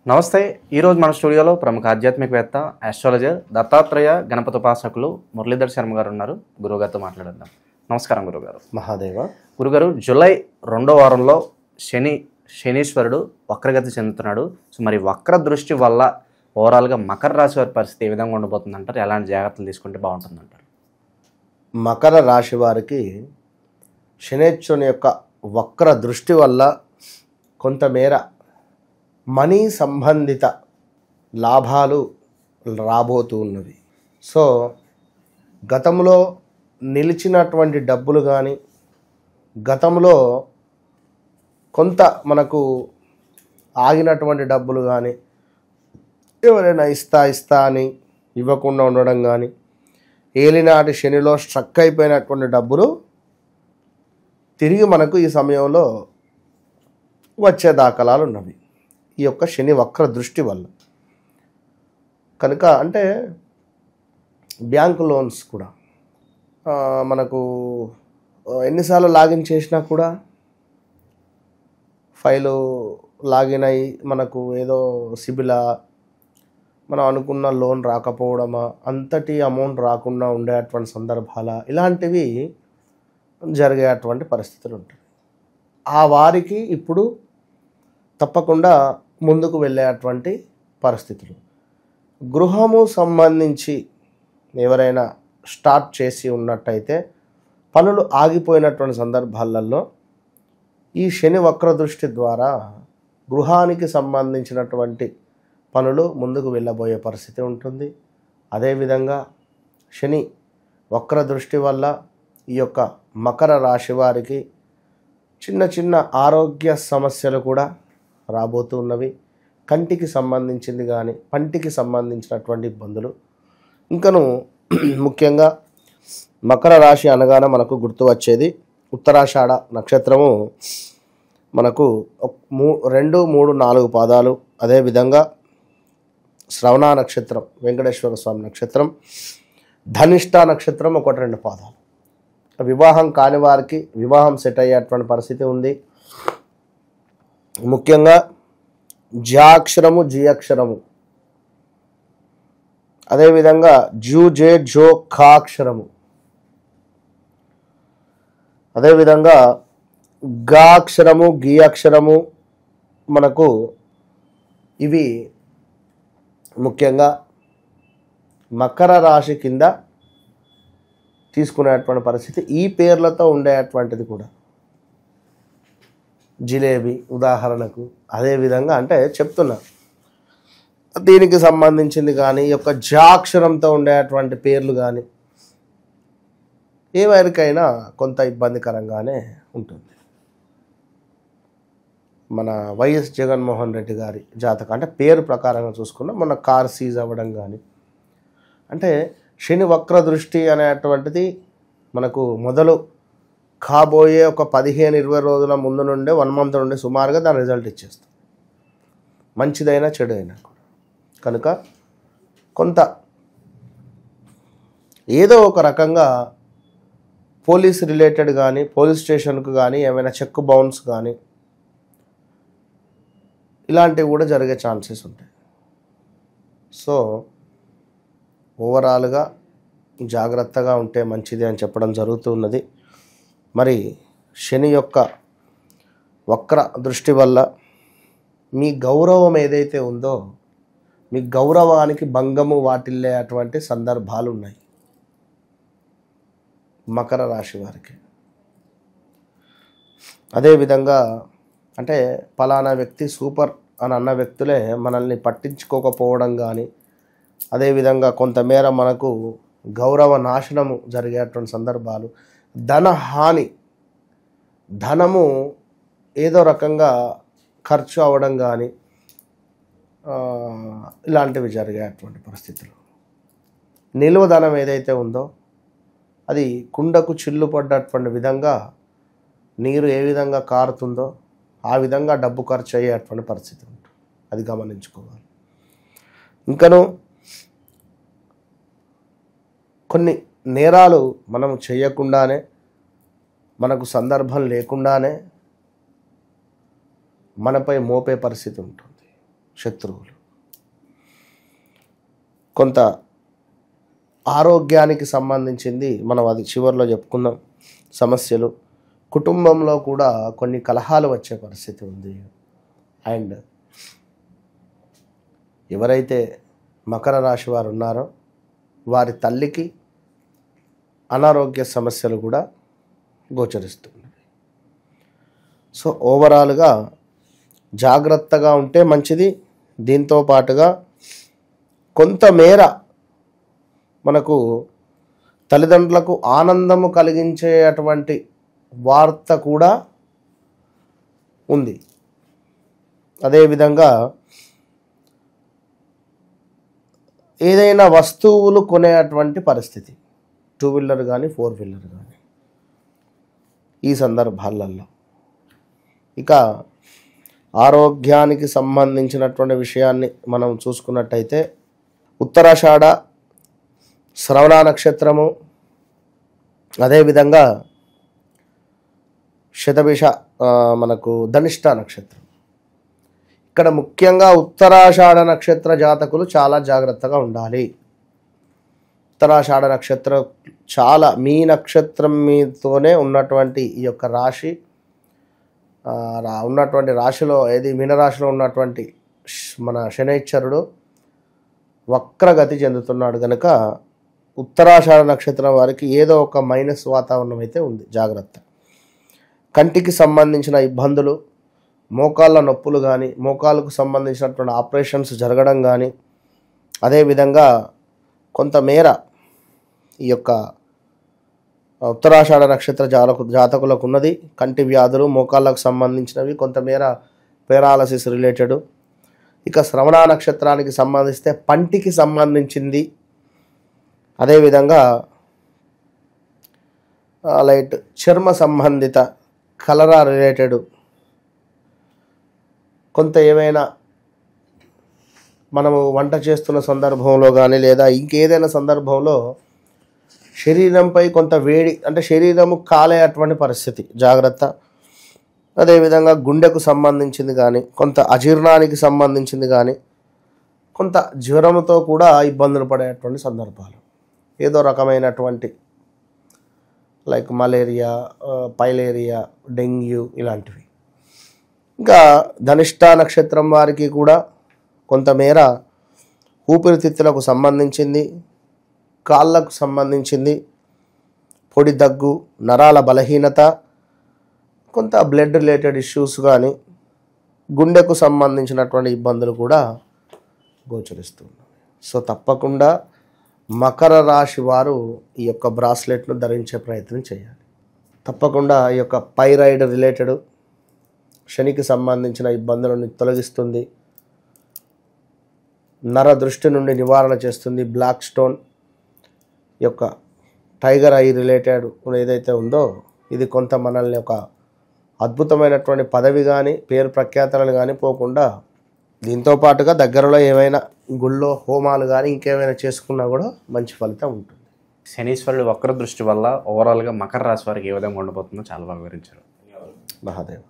నమస్తే. ఈరోజు మన స్టూడియోలో ప్రముఖ ఆధ్యాత్మికవేత్త, ఆస్ట్రాలజర్, దత్తాత్రేయ గణపతి ఉపాసకులు మురళీధర్ శర్మ గారు ఉన్నారు. గురువుగారితో మాట్లాడదాం. నమస్కారం గురుగారు. మహాదేవ. గురుగారు, జూలై 2వ వారంలో శనీశ్వరుడు వక్రగతి చెందుతున్నాడు. సో మరి వక్ర దృష్టి వల్ల ఓవరాల్గా మకర రాశి వారి పరిస్థితి ఏ విధంగా ఉండబోతుంది అంటారు? ఎలాంటి జాగ్రత్తలు తీసుకుంటే బాగుంటుంది అంటారు? మకర రాశి వారికి శనేశ్వరుని యొక్క వక్ర దృష్టి వల్ల కొంతమేర మనీ సంబంధిత లాభాలు రాబోతూ ఉన్నవి. సో గతంలో నిలిచినటువంటి డబ్బులు కానీ, గతంలో కొంత మనకు ఆగినటువంటి డబ్బులు కానీ, ఎవరైనా ఇస్తా అని ఇవ్వకుండా ఉండడం కానీ, ఏలినాటి శనిలో స్ట్రక్ అయిపోయినటువంటి డబ్బులు తిరిగి మనకు ఈ సమయంలో వచ్చే దాఖలాలు ఉన్నవి ఈ యొక్క శని వక్ర దృష్టి వల్ల. కనుక అంటే బ్యాంకు లోన్స్ కూడా మనకు ఎన్నిసార్లు లాగిన్ చేసినా కూడా ఫైలు లాగిన్ అయ్యి మనకు ఏదో సిబిలా మనం అనుకున్న లోన్ రాకపోవడమా, అంతటి అమౌంట్ రాకుండా ఉండేటువంటి సందర్భాల ఇలాంటివి జరిగేటువంటి పరిస్థితులు ఉంటాయి. ఆ వారికి ఇప్పుడు తప్పకుండా ముందుకు వెళ్ళేటువంటి పరిస్థితులు. గృహము సంబంధించి ఎవరైనా స్టార్ట్ చేసి ఉన్నట్టయితే పనులు ఆగిపోయినటువంటి సందర్భాలలో ఈ శని వక్ర దృష్టి ద్వారా గృహానికి సంబంధించినటువంటి పనులు ముందుకు వెళ్ళబోయే పరిస్థితి ఉంటుంది. అదేవిధంగా శని వక్ర దృష్టి వల్ల ఈ యొక్క మకర రాశి వారికి చిన్న చిన్న ఆరోగ్య సమస్యలు కూడా రాబోతూ ఉన్నవి. కంటికి సంబంధించింది కానీ, పంటికి సంబంధించినటువంటి ఇబ్బందులు. ఇంకను ముఖ్యంగా మకర రాశి అనగానే మనకు గుర్తు వచ్చేది ఉత్తరాషాఢ నక్షత్రము. మనకు 2, 3, 4 పాదాలు. అదేవిధంగా శ్రవణ నక్షత్రం, వెంకటేశ్వర స్వామి నక్షత్రం, ధనిష్ట నక్షత్రం 1, 2 పాదాలు. వివాహం కాని వారికి వివాహం సెట్ అయ్యేటువంటి పరిస్థితి ఉంది. ముఖ్యంగా జాక్షరము, జీ అక్షరము, అదేవిధంగా జే జో ఖాక్షరము, అదేవిధంగా గా అక్షరము, గీ అక్షరము మనకు ఇవి ముఖ్యంగా మకర రాశి కింద తీసుకునేటువంటి పరిస్థితి. ఈ పేర్లతో ఉండేటువంటిది కూడా జిలేబీ ఉదాహరణకు. అదేవిధంగా అంటే చెప్తున్నా, దీనికి సంబంధించింది కానీ, ఈ యొక్క జాక్షరంతో ఉండేటువంటి పేర్లు కానీ ఎవరికైనా కొంత ఇబ్బందికరంగానే ఉంటుంది. మన వైఎస్ జగన్మోహన్ రెడ్డి గారి జాతకం అంటే పేరు ప్రకారంగా చూసుకున్నా మన కార్ సీజ్ అవ్వడం కానీ, అంటే శని వక్ర దృష్టి అనేటువంటిది మనకు మొదలు కాబోయే ఒక 15-20 రోజుల ముందు నుండే 1 మంత్ నుండి సుమారుగా దాని రిజల్ట్ ఇచ్చేస్తుంది, మంచిదైనా చెడైనా కూడా. కనుక కొంత ఏదో ఒక రకంగా పోలీస్ రిలేటెడ్ కానీ, పోలీస్ స్టేషన్కు కానీ ఏమైనా చెక్ బౌన్స్ కానీ ఇలాంటివి కూడా జరిగే ఛాన్సెస్ ఉంటాయి. సో ఓవరాల్గా జాగ్రత్తగా ఉంటే మంచిది అని చెప్పడం జరుగుతున్నది. మరి శని యొక్క వక్ర దృష్టి వల్ల మీ గౌరవం ఏదైతే ఉందో, మీ గౌరవానికి భంగము వాటిల్లే అటువంటి సందర్భాలు ఉన్నాయి మకర రాశి వారికి. అదేవిధంగా అంటే ఫలానా వ్యక్తి సూపర్ అని అన్న వ్యక్తులే మనల్ని పట్టించుకోకపోవడం కానీ, అదేవిధంగా కొంతమేర మనకు గౌరవ నాశనము జరిగేటువంటి సందర్భాలు, ధనహాని, ధనము ఏదో రకంగా ఖర్చు అవ్వడం కానీ ఇలాంటివి జరిగేటువంటి పరిస్థితులు. నిల్వ ధనం ఏదైతే ఉందో అది కుండకు చిల్లు పడ్డటువంటి విధంగా నీరు ఏ విధంగా కారుతుందో ఆ విధంగా డబ్బు ఖర్చు అయ్యేటువంటి పరిస్థితి ఉంటుంది. అది గమనించుకోవాలి. ఇంకను కొన్ని నేరాలు మనం చేయకుండానే, మనకు సందర్భం లేకుండానే మనపై మోపే పరిస్థితి ఉంటుంది. శత్రువులు. కొంత ఆరోగ్యానికి సంబంధించింది మనం అది చివరిలో చెప్పుకుందాం. సమస్యలు, కుటుంబంలో కూడా కొన్ని కలహాలు వచ్చే పరిస్థితి ఉంది. అండ్ ఎవరైతే మకర రాశి వారు ఉన్నారో వారి తల్లికి అనారోగ్య సమస్యలు కూడా గోచరిస్తున్నాయి. సో ఓవరాల్గా జాగ్రత్తగా ఉంటే మంచిది. దీంతో పాటుగా కొంతమేర మనకు తల్లిదండ్రులకు ఆనందము కలిగించేటువంటి వార్త కూడా ఉంది. అదేవిధంగా ఏదైనా వస్తువులు కొనేటువంటి పరిస్థితి, 2 వీలర్ కానీ 4 వీలర్ కానీ ఈ సందర్భాలలో. ఇక ఆరోగ్యానికి సంబంధించినటువంటి విషయాన్ని మనం చూసుకున్నట్టయితే ఉత్తరాషాఢ, శ్రవణ నక్షత్రము, అదేవిధంగా శతభిష మనకు ధనిష్ట నక్షత్రం. ఇక్కడ ముఖ్యంగా ఉత్తరాషాఢ నక్షత్ర జాతకులు చాలా జాగ్రత్తగా ఉండాలి. ఉత్తరాషాఢ నక్షత్రం చాలా మీ నక్షత్రం మీతోనే ఉన్నటువంటి ఈ యొక్క రాశి ఉన్నటువంటి రాశిలో ఏది మీనరాశిలో ఉన్నటువంటి మన శనైశ్వరుడు వక్రగతి చెందుతున్నాడు కనుక ఉత్తరాషాఢ నక్షత్రం వారికి ఏదో ఒక మైనస్ వాతావరణం అయితే ఉంది. జాగ్రత్త. కంటికి సంబంధించిన ఇబ్బందులు, మోకాళ్ళ నొప్పులు కానీ, మోకాళ్ళకు సంబంధించినటువంటి ఆపరేషన్స్ జరగడం కానీ, అదేవిధంగా కొంతమేర ఈ యొక్క ఉత్తరాషాఢ నక్షత్ర జాతకులకు ఉన్నది కంటి వ్యాధులు, మోకాళ్ళకు సంబంధించినవి, కొంతమేర పెరాలసిస్ రిలేటెడ్. ఇక శ్రవణ నక్షత్రానికి సంబంధిస్తే పంటికి సంబంధించింది, అదేవిధంగా లైట్ చర్మ సంబంధిత కలరా రిలేటెడ్, కొంత ఏమైనా మనము వంట చేస్తున్న సందర్భంలో కానీ లేదా ఇంకేదైనా సందర్భంలో శరీరంపై కొంత వేడి, అంటే శరీరము కాలే అటువంటి పరిస్థితి, జాగ్రత్త. అదేవిధంగా గుండెకు సంబంధించింది కానీ, కొంత అజీర్ణానికి సంబంధించింది కానీ, కొంత జ్వరంతో కూడా ఇబ్బందులు పడేటువంటి సందర్భాలు, ఏదో రకమైనటువంటి లైక్ మలేరియా, పైలేరియా, డెంగ్యూ ఇలాంటివి. ఇంకా ధనిష్ట నక్షత్రం వారికి కూడా కొంతమేర ఊపిరితిత్తులకు సంబంధించింది, కాళ్ళకు సంబంధించింది, పొడి దగ్గు, నరాల బలహీనత, కొంత బ్లడ్ రిలేటెడ్ ఇష్యూస్ కానీ, గుండెకు సంబంధించినటువంటి ఇబ్బందులు కూడా గోచరిస్తున్నాయి. సో తప్పకుండా మకర రాశి వారు ఈ యొక్క బ్రాస్లెట్ను ధరించే ప్రయత్నం చేయాలి. తప్పకుండా ఈ యొక్క పైరాయిడ్ రిలేటెడ్ శనికి సంబంధించిన ఇబ్బందులను తొలగిస్తుంది, నర దృష్టి నుండి నివారణ చేస్తుంది. బ్లాక్ స్టోన్ యొక్క టైగర్ ఐ రిలేటెడ్ ఏదైతే ఉందో ఇది కొంత మనల్ని ఒక అద్భుతమైనటువంటి పదవి కానీ పేరు ప్రఖ్యాతలు కానీ పోకుండా, దీంతో పాటుగా దగ్గరలో ఏమైనా గుళ్ళో హోమాలు కానీ ఇంకేమైనా చేసుకున్నా కూడా మంచి ఫలితం ఉంటుంది. శనీశ్వరుడు వక్ర దృష్టి వల్ల ఓవరాల్గా మకర రాశి వారికి ఏ విధంగా ఉండబోతుందో చాలా బాగా వివరించారు. మహాదేవ్.